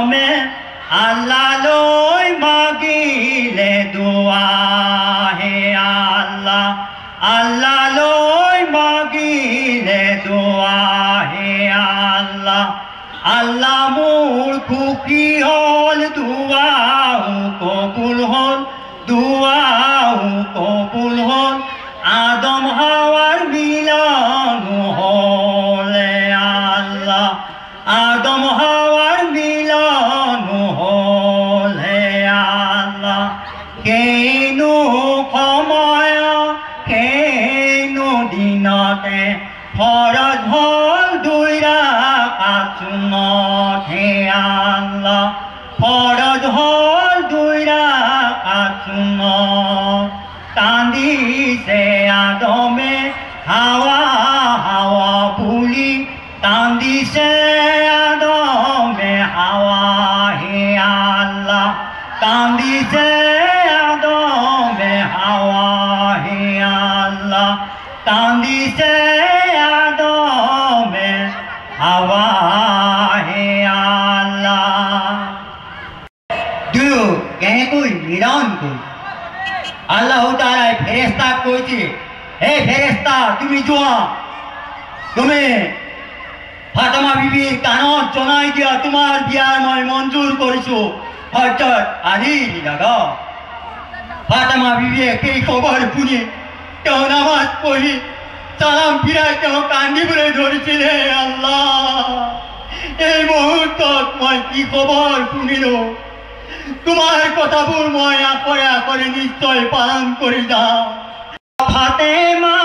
আদমে আল্লাহ লৈ মাগিলে দোয়া হে আল্লাহ আল্লাহ লৈ মাগিলে দোয়া হে আল্লাহ আল্লাহ মোর খুকি হল দুয়াও কবুল হল দুয়াও কবুল হল আদম হাওয়ার মিলন হলে আল্লাহ আদম হাওয়ার মিলন হলে আল্লাহ কেনো সময় কেনো দিনতে ফরজ হল দুই রাকাত সুন্নত হে আল্লাহ ফরজ হল দুই রাকাত সুন্নত কান্দিছে আদমে হাওয়া হাওয়া বুলি কান্দিছে আদমে হাওয়া হে আল্লাহ কান্দিছে আদমে হাওয়া হে আল্লাহ কান্দিছে আদমে হাওয়া হে আল্লাহ দুয়ো কেনেকৈ মিলন কৰি আল্লাহ তাআলাই ফেৰেশতাক কইছে হে ফেৰেশতা তুমি যোৱা তুমি ফাতেমা বিবিৰ কাণত জনাই দিয়া তোমাৰ বিয়াৰ মই মঞ্জুৰ কৰিছো হযৰত আলী লাগা ফাতেমা বিবিয়ে সেই খবৰ শুনি তেওঁ নামাজ পঢ়ি সালাম ফিৰাই তেওঁ কান্দিবলৈ ধৰিছিলে আল্লাহ এই মুহূৰ্তত মই কি খবৰ শুনিলো তোমাৰ কথাবোৰ মই আকৰে আকৰে নিশ্চয় পালন কৰি যাম ফাতেমা